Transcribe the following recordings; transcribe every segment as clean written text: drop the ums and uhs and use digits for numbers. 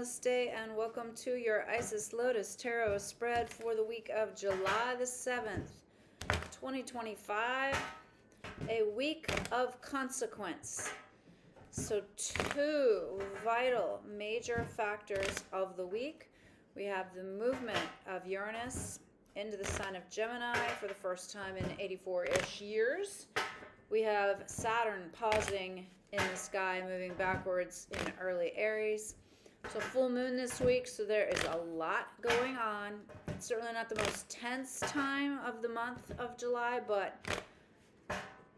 namaste, and welcome to your Isis Lotus Tarot Spread for the week of July the 7th, 2025, a week of consequence. So two vital major factors of the week. We have the movement of Uranus into the sign of Gemini for the first time in 84-ish years. We have Saturn pausing in the sky, moving backwards in early Aries. So full moon this week, so there is a lot going on. It's certainly not the most tense time of the month of July, but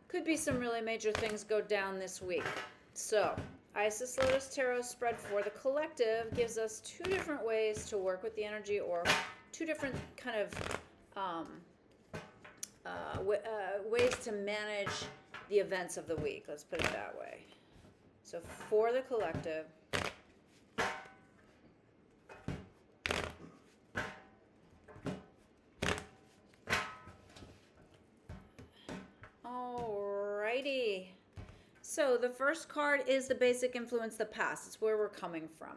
could be some really major things go down this week. So Isis Lotus Tarot Spread for the collective gives us two different ways to work with the energy, or two different kind of ways to manage the events of the week. Let's put it that way. So for the collective, alrighty. So the first card is the basic influence, the past. It's where we're coming from.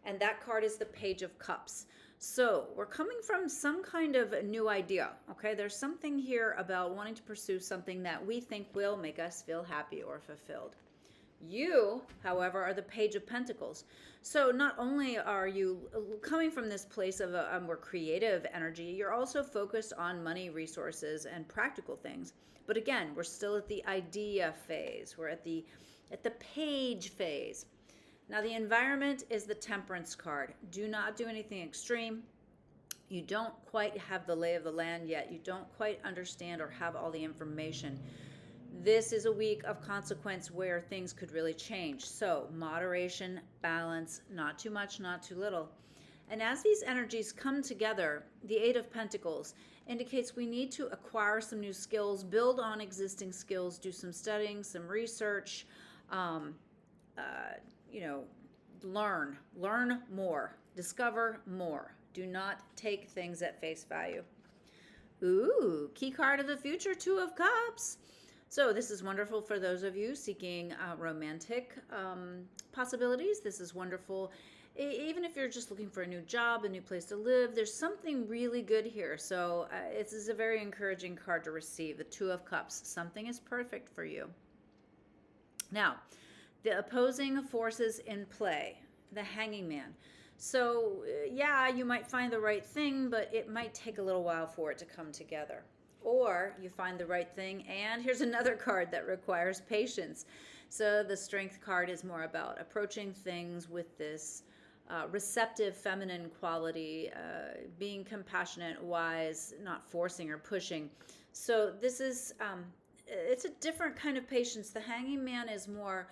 And that card is the Page of Cups. So we're coming from some kind of new idea, okay? There's something here about wanting to pursue something that we think will make us feel happy or fulfilled. You, however, are the Page of Pentacles. So not only are you coming from this place of a more creative energy, you're also focused on money, resources, and practical things. But again, we're still at the idea phase. We're at the page phase. Now, the environment is the Temperance card. Do not do anything extreme. You don't quite have the lay of the land yet. You don't quite understand or have all the information. This is a week of consequence where things could really change. So moderation, balance, not too much, not too little. And as these energies come together, the Eight of Pentacles indicates we need to acquire some new skills, build on existing skills, do some studying, some research, learn more, discover more. Do not take things at face value. Ooh, key card of the future, Two of Cups. So this is wonderful for those of you seeking romantic possibilities. This is wonderful. Even if you're just looking for a new job, a new place to live, there's something really good here. So this is a very encouraging card to receive, the Two of Cups. Something is perfect for you. Now, the opposing forces in play, the Hanging Man. So yeah, you might find the right thing, but it might take a little while for it to come together. Or you find the right thing, and here's another card that requires patience. So the Strength card is more about approaching things with this receptive feminine quality, being compassionate, wise, not forcing or pushing. So this is, it's a different kind of patience. The Hanging Man is more,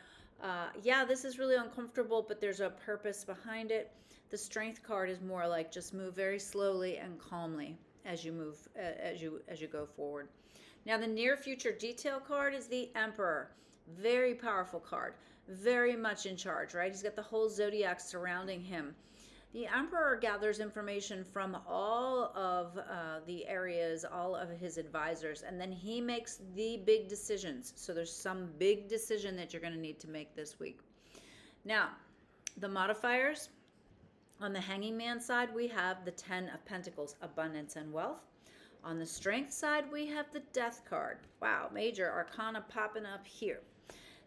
this is really uncomfortable, but there's a purpose behind it. The Strength card is more like just move very slowly and calmly as you move, as you go forward. Now, the near future detail card is the Emperor. Very powerful card, very much in charge, right? He's got the whole zodiac surrounding him. The Emperor gathers information from all of the areas, all of his advisors, and then he makes the big decisions. So there's some big decision that you're going to need to make this week. Now, the modifiers. On the Hanging Man side, we have the Ten of Pentacles, abundance and wealth. On the Strength side, we have the Death card. Wow, major arcana popping up here.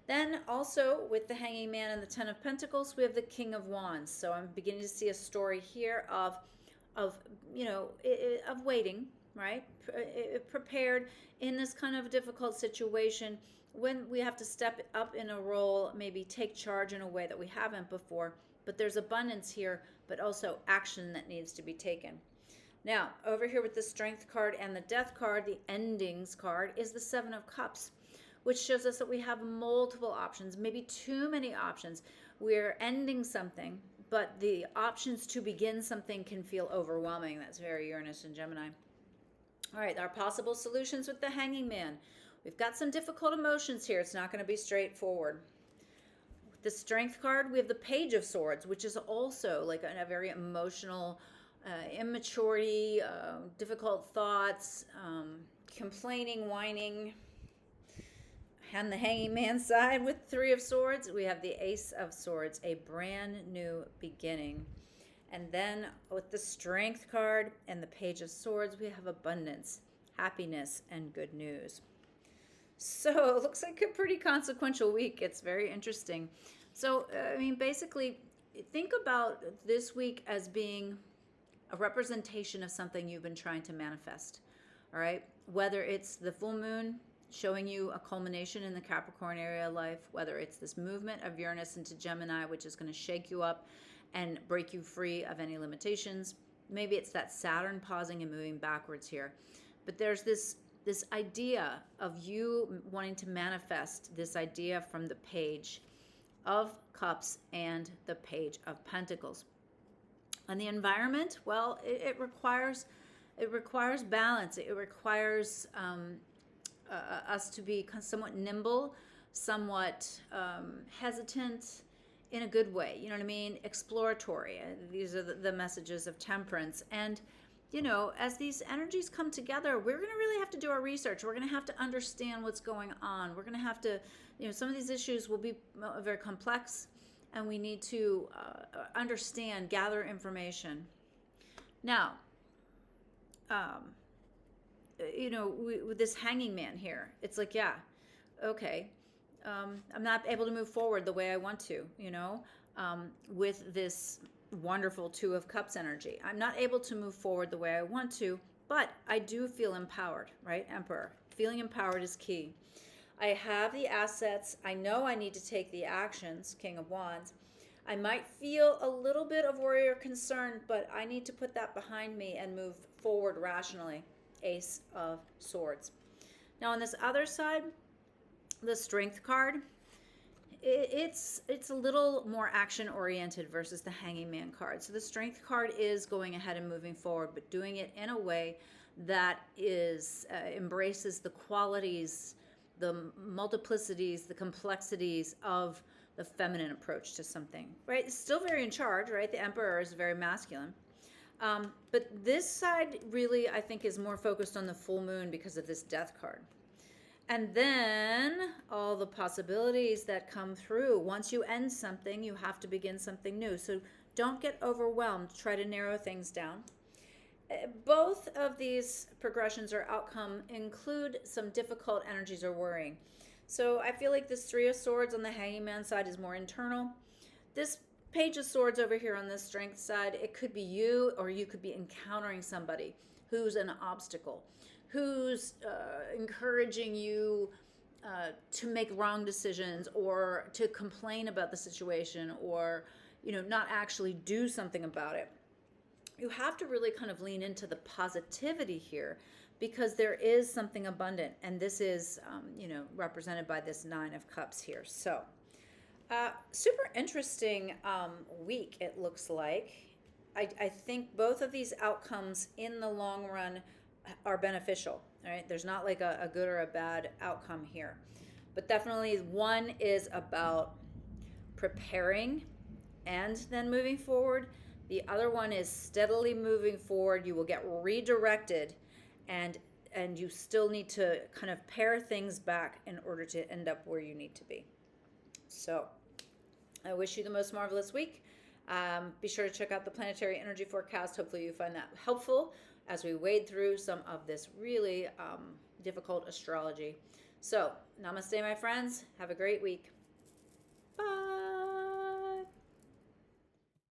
Then also with the Hanging Man and the Ten of Pentacles, we have the King of Wands. So I'm beginning to see a story here of waiting, right? Prepared in this kind of difficult situation when we have to step up in a role, maybe take charge in a way that we haven't before. But there's abundance here, but also action that needs to be taken. Now, over here with the Strength card and the Death card, the Endings card is the Seven of Cups, which shows us that we have multiple options, maybe too many options. We're ending something, but the options to begin something can feel overwhelming. That's very Uranus and Gemini. All right, our possible solutions with the Hanging Man. We've got some difficult emotions here. It's not going to be straightforward. The Strength card, we have the Page of Swords, which is also like a very emotional, immaturity, difficult thoughts, complaining, whining, On the Hanging Man side with Three of Swords, we have the Ace of Swords, a brand new beginning. And then with the Strength card and the Page of Swords, we have abundance, happiness, and good news. So it looks like a pretty consequential week. It's very interesting. So, I mean, basically, think about this week as being a representation of something you've been trying to manifest. All right? Whether it's the full moon showing you a culmination in the Capricorn area of life, whether it's this movement of Uranus into Gemini, which is going to shake you up and break you free of any limitations. Maybe it's that Saturn pausing and moving backwards here. But there's this idea of you wanting to manifest this idea from the Page of Cups and the Page of Pentacles. And the environment, well, it requires balance. It requires us to be somewhat nimble, somewhat hesitant, in a good way, you know what I mean? Exploratory. These are the messages of temperance. And, you know, as these energies come together, we're going to really have to do our research. We're going to have to understand what's going on. We're going to have to, you know, some of these issues will be very complex, and we need to understand, gather information. Now, you know, with this Hanging Man here, it's like, yeah, okay. I'm not able to move forward the way I want to, you know, with this wonderful Two of Cups energy. I'm not able to move forward the way I want to, but I do feel empowered, right? Emperor. Feeling empowered is key. I have the assets. I know I need to take the actions, King of Wands. I might feel a little bit of worry or concern, but I need to put that behind me and move forward rationally. Ace of Swords. Now on this other side, the Strength card, it's a little more action oriented versus the Hanging Man card. So the Strength card is going ahead and moving forward, but doing it in a way that is embraces the qualities, the multiplicities, the complexities of the feminine approach to something, right? It's still very in charge, right? The Emperor is very masculine. But this side really, I think, is more focused on the full moon because of this Death card. And then all the possibilities that come through. Once you end something, you have to begin something new. So don't get overwhelmed. Try to narrow things down. Both of these progressions or outcome include some difficult energies or worrying. So I feel like this Three of Swords on the Hanging Man side is more internal. This Page of Swords over here on the Strength side, it could be you, or you could be encountering somebody who's an obstacle, who's encouraging you to make wrong decisions or to complain about the situation, or, you know, not actually do something about it. You have to really kind of lean into the positivity here, because there is something abundant, and this is, you know, represented by this Nine of Cups here. So super interesting week, it looks like. I think both of these outcomes in the long run are beneficial. All right, there's not like a good or a bad outcome here, but definitely one is about preparing and then moving forward. The other one is steadily moving forward. You will get redirected, and you still need to kind of pare things back in order to end up where you need to be. So I wish you the most marvelous week. Be sure to check out the planetary energy forecast. Hopefully you find that helpful as we wade through some of this really difficult astrology. So namaste, my friends. Have a great week. Bye.